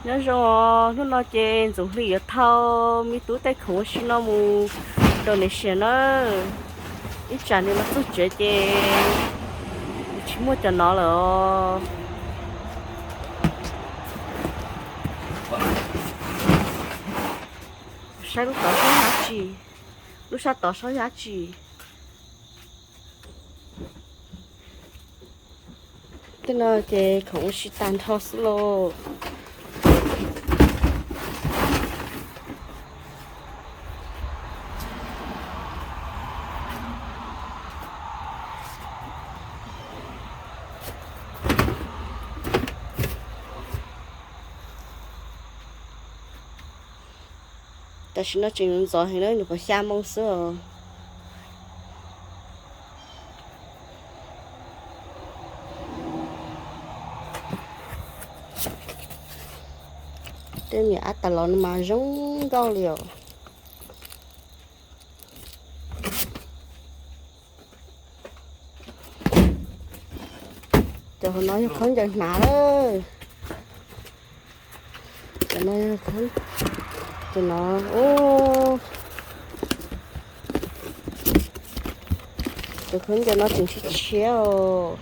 nhớ rồi nó trên dùng lì ở thâu mi tú tay khổ xin nó mù đồ này xin nó ít trả nên nó tốt chết chê chỉ mua cho nó là sai lúc tao sao giá trị lúc sao tao sao giá trị thế nó chê không chỉ tan thâu solo但是那真早很了，你不瞎蒙事哦。这米阿达老那么扔高了，就和那要看着拿了，就那要看，就那哦，就看着那进去切哦。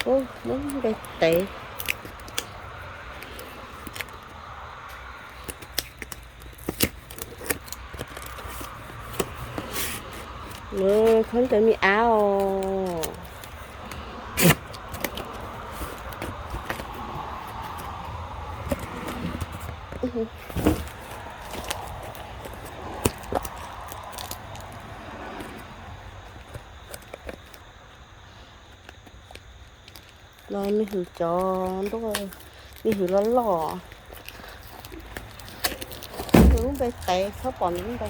Ô, nó đây tệ. Nó không tới mi áo. Rồi mi thử cho đúng rồi. Mi thử nó lò. Hướng về tệ khó bỏ những đây.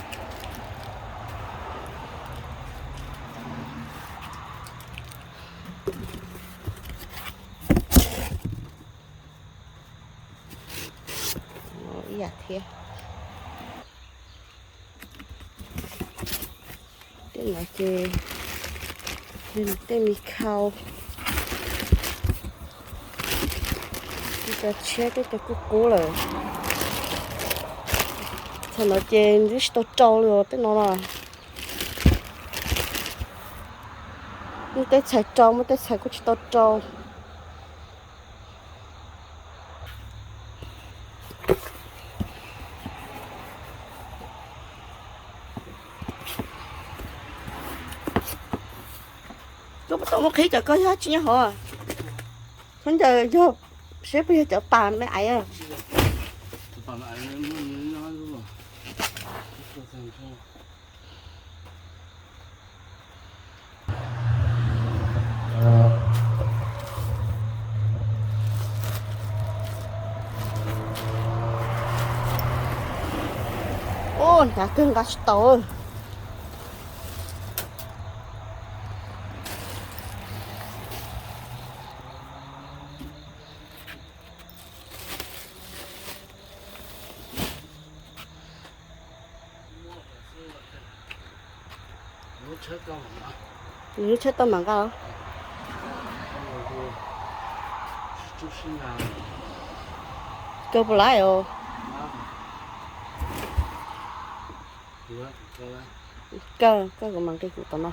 Dạ thiệt. Thế là chơi lên tên mi khâu. Kita check cái cú rồi. Thôi nó trên rất to trâu rồi, tới nó là. Nhưng tới chạy trâu, mới tới chạy cũng chỉ to trâu. Lúc bắt đầu một khi có giá chứ nhá hả? Bây giờ vô sếp bây giờ chở bàn mấy ấy à? Ô, đã cưng gà tổ.你吃到蛮高，够不来哦。够个蛮cái của nó.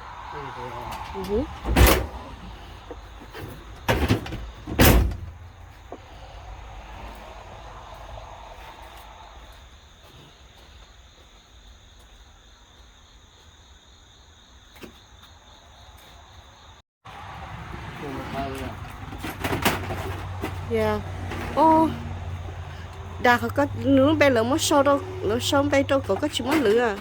Yeah. Ô, đã có nướng bên lửa mất sâu đâu, nó sâu bên đâu có chỉ mất lửa à.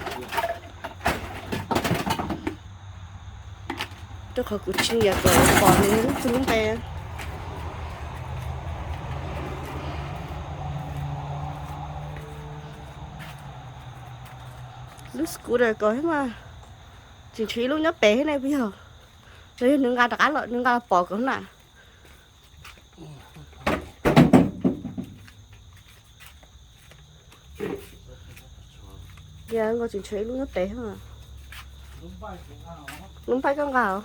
Tôi khó cứ chinh nhật rồi, bỏ nướng bên. lúc scooter có hết mà chỉ trí lúc nhớ bé này bây giờ đấy nướng gà đã lợn nướng gà bỏ cái nào giờ ngồi chỉ trí lúc nhớ bé mà lúc phải con gà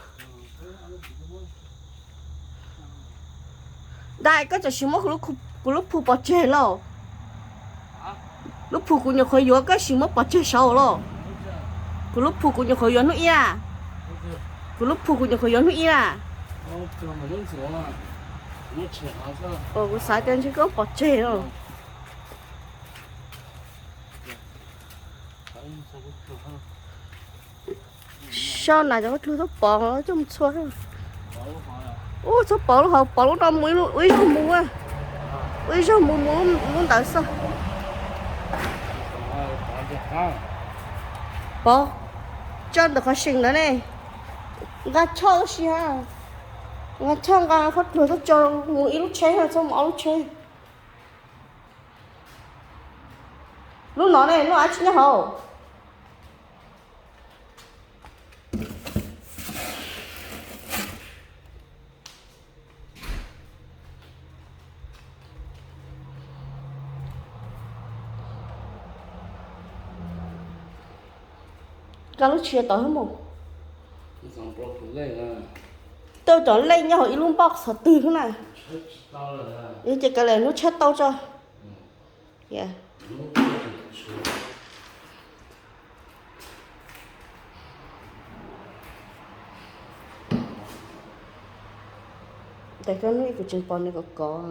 đại có chỉ một lúc phụ bỏ chơi lo lúc phụ cũng nhiều khơi gió cái chỉ một bỏ chơi sầu lo lúc phụ cũng nhiều khơi gió nữa ya lúc phụ cũng nhiều khơi gió nữa ya cái sáng tên chỉ có bỏ chơi rồi sao này cho thứ thuốc bỏ nó trong xóa ô số bỏ nó học bỏ nó đâu mới luôn uy không mua uy sao muốn đợi sao bỏ chân được có xin nữa này gà cho xí ha gà cho gà phát nổi thuốc cho muốn ít lúc chơi là xong mọi lúc chơi lúc nó này nó ăn chứ nhá hầu cái lúc chia tối không? Tôi chọn lên nhau ít luôn bóc sợ từ thế này. Ý chỉ cái này nó chết tao cho. Yeah. Tại cái này của trường bọn này có.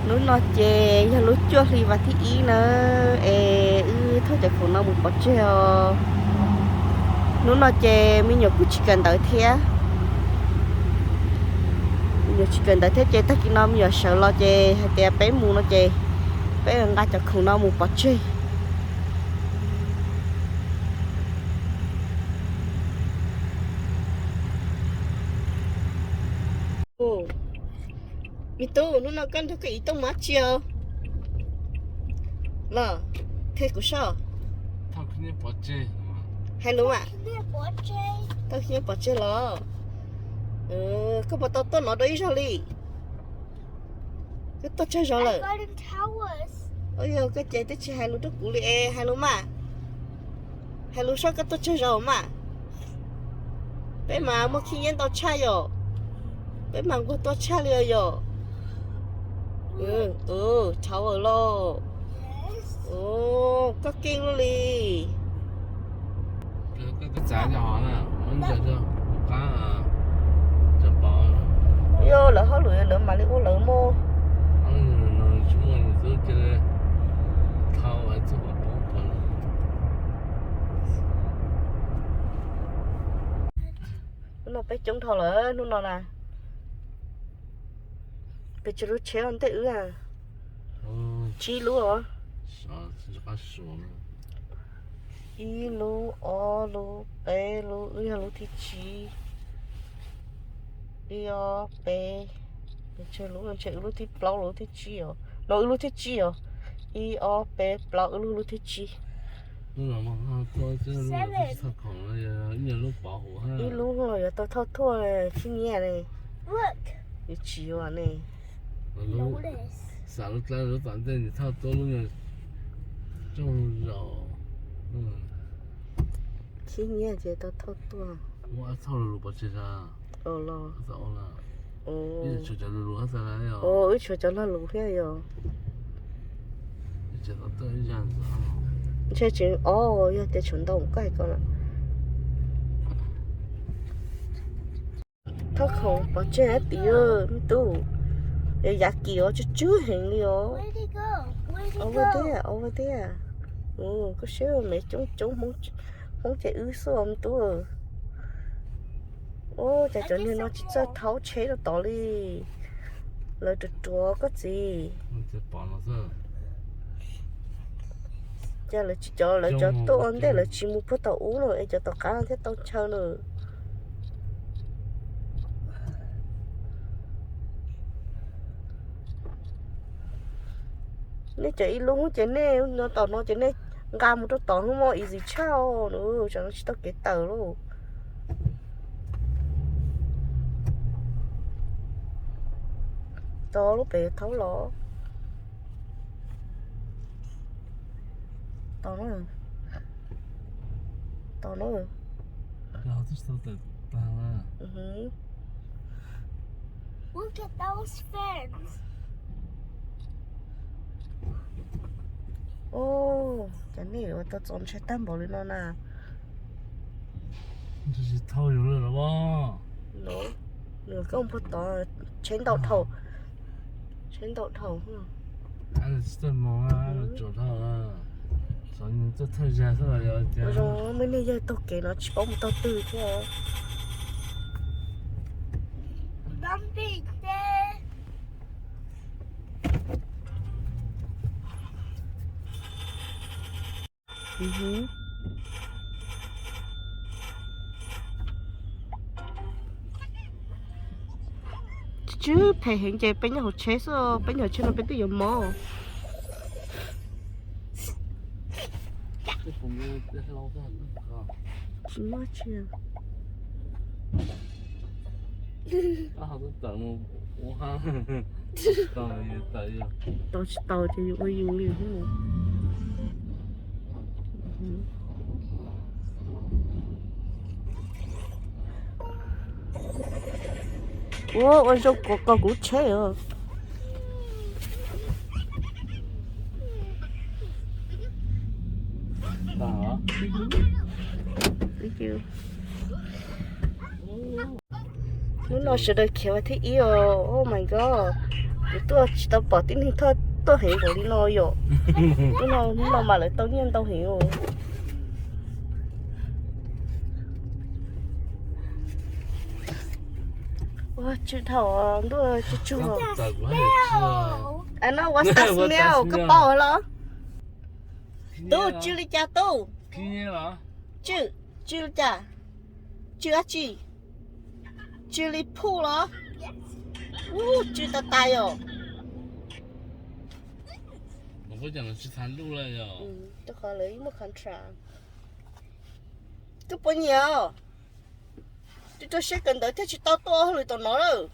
Lúc nó chè giờ lúc trước thì và thì ý nữa thôi chắc phụ nó một bó treo lúc nó chè mình nhớ cứ chỉ cần tới thế nhớ chỉ cần tới thế chè tất cả nó mình nhớ sợ lo chè hay chè bé mua nó chè bé người ta chắc phụ nó một bó treo mi tu nó cần theo cái ý tông mát chưa là thế của sao thằng kia bỏ chơi hay đúng à tao kia bỏ chơi lo có bỏ tao tao nó đấy sao đi cái tao chơi rồi rồi ôi giờ cái chơi tao chơi hai lúa cũ đi hai lúa mà hai lúa sao cái tao chơi rồi mà bé mà một khi nhân tao chơi rồi bé mà của tao chơi rồi cháu ở lo có kinh luôn đi cái giá nhỏ nè muốn giờ chưa cá à cho bò vô là hết lửa mà lấy ô lửa mua nó chúng mình cứ chơi thao ở chỗ bóng còn nó phải chống thầu lửa nó nè bị chửi chéo anh thấy ư à chi lú hả? Sao chỉ có số nữa. Y lú, o lú, bé lú, y lú thì chi. Y o, bé. Chơi lú, chơi lú thì bao lú thì chi hả? Nó lú thì chi hả? Y o, bé, bao lú thì chi. Lúc nào mà tôi chơi lúc nào tôi sao còn là nhiều lúc bảo hộ ha. Y lú rồi, tôi thâu thua này, khi nhẹ này. Look. Y chi hả này. Lúc Notice. sao lúc tới lúc tận đây thì thao tôi lúc này trong rồi. Khi nhẹ thì tôi thâu thua. Mua thao lúc bao giờ ra. Lo. Sao là. Ồ. Bây giờ chủ cho lúc hết rồi đấy. Ồ, ý cho nó lú thế rồi. Bây giờ nó tới dạng rồi. Chơi chuyện, ồ, giờ để chuẩn đồng cái con ạ. Thao không, bỏ chơi hết tí ơi, tụ. Để giá kiểu cho chú hình đi ó. Where did he go? Where did he Over go? there, over there. Có xíu mấy chúng không chạy ư số ông tụ. Ô, chả cho nên nó chỉ cho tháo chế nó tỏ đi. Lời trượt trùa có gì. Nó bỏ nó ra. Chả là chỉ cho lời cho tôi ăn đây là chỉ mua phút tàu uống rồi, cho tàu cá thế tàu chơi nữa. Nếu chạy luôn chạy nè, nó tàu nó chạy nè, gà một cái tàu không có gì chao nữa, cho nó chỉ tao cái tàu luôn. Tao lúc bé thấu lọ. Tao nữa. Tao nữa. Cái họ thích sao tự ta là. Look at those fins. Ô, cái này là tao trộn trái tam bảo lên nó nè.这是套油了了吧？ Nó, nửa cái ông phật tao chén đậu thầu. Chén đậu thầu. 俺是什么啊？俺做套啊。所以这特价是吧？要加。 Rồi mấy nay giờ tao kể nó chỉ có một tao tư chứ. Something there. Chứ thể hiện chạy bên nhà hồ chế số bên nhà trên nó bên tôi dùng mò.这后面这是老板啊。 Chỉ mò chưa. 啊，都等我哈，等也等呀。 Tao thì ôi dùng liền không. Ủa, ôi sao có củ chế à? Hả? Thank you. Nó sẽ được kéo thế yêu. Oh my god. Tôi chỉ tao bỏ tin thì thôi tôi hiểu rồi đi nói rồi. Nó mà lại tao nhiên tao hiểu. Wow, chú thầu tôi chú. Tao cũng hay吃啊。 Anh nói what's that smell? Cái bò đó. Tôi chú đi cha tôi. 今天啊？ Chú đi cha. Chú á chú. Chú đi phụ đó. Chú tao tay rồi. 我不讲去山路了哟。tôi khó lấy một khăn trà. Tôi bao nhiêu? Tôi sẽ cần tới thế chỉ tao to hơn tao nói rồi.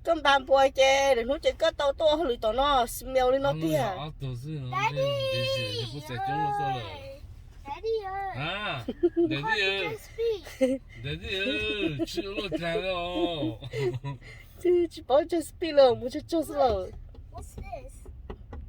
Con bàn bồi chè để nó chỉ có tao to hơn tao nó smell lên nó tia. 啊，都是那那些不在中国说了。 Daddy, 啊， you daddy just speak. daddy 吃肉干了哦。 Chứ chỉ bảo cho speed rồi, muốn cho rồi. What's this?